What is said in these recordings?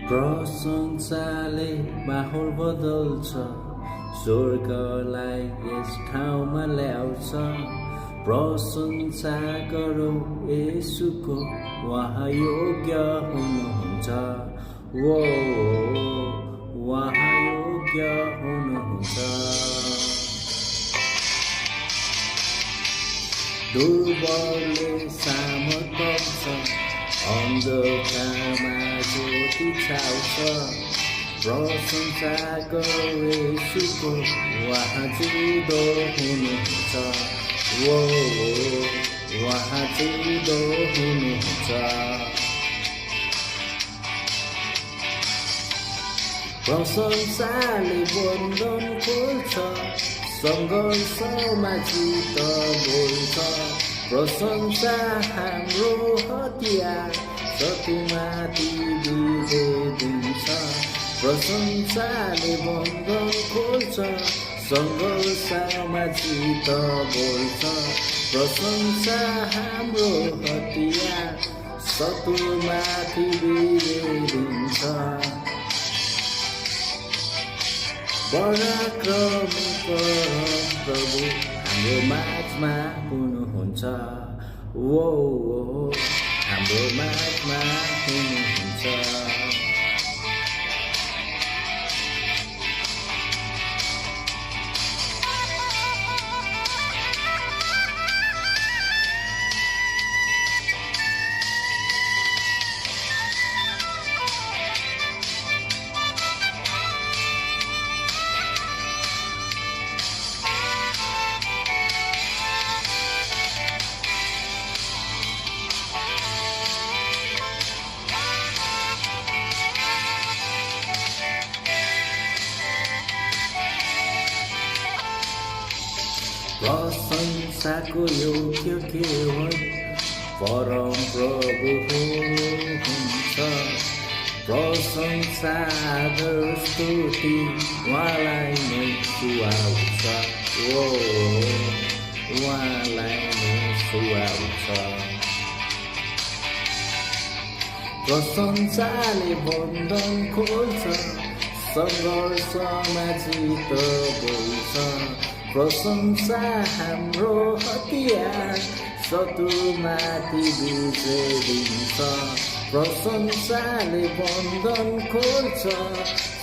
प्रशंसाले माहौल बदल्छ, स्वर्गलाई यस ठाउँमा ल्याउँछ। प्रशंसा गरौँ येशूको, उहाँ योग्य हुनुहुन्छ। ओ उहाँ योग्य हुनुहुन्छ। दुर्बलले सामर्थ पाउँछ, अन्धकारमा ज्योति छाउँछ। प्रशंसा गरौँ येशूको, उहाँ जिउँदो हुनुहुन्छ। ओ उहाँ जिउँदो हुनुहुन्छ। प्रशंसाले बन्धन खोल्छ, सङ्घर्षमा जित बोल्छ। प्रशंसा हाम्रो हतियार, शत्रुमाथि विजय दिन्छ। प्रशंसाले बन्धन खोल्छ, सङ्घर्षमा जित बोल्छ। प्रशंसा हाम्रो हतियार, शत्रुमाथि विजय दिन्छ। पराक्रमी परमप्रभु हाम्रो माझमा हुनुहुन्छ। ओ हाम्रो माझमा हुनुहुन्छ। प्रशंसाको योग्य केवल परम प्रभु हुनुहुन्छ। प्रशंसा आदर स्तुति उहाँलाई नै सुहाउँछ। ओ उहाँलाई नै सुहाउँछ। प्रशंसाले बन्धन खोल्छ, सङ्घर्षमा जित बोल्छ। प्रशंसा हाम्रो हतियार, शत्रुमाथि विजय दिन्छ। प्रशंसाले बन्धन खोल्छ,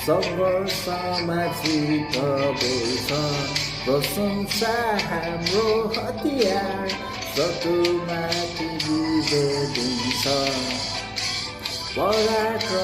सङ्घर्षमा जित बोल्छ। प्रशंसा हाम्रो हतियार, शत्रुमाथि विजय दिन्छ। पराक्रम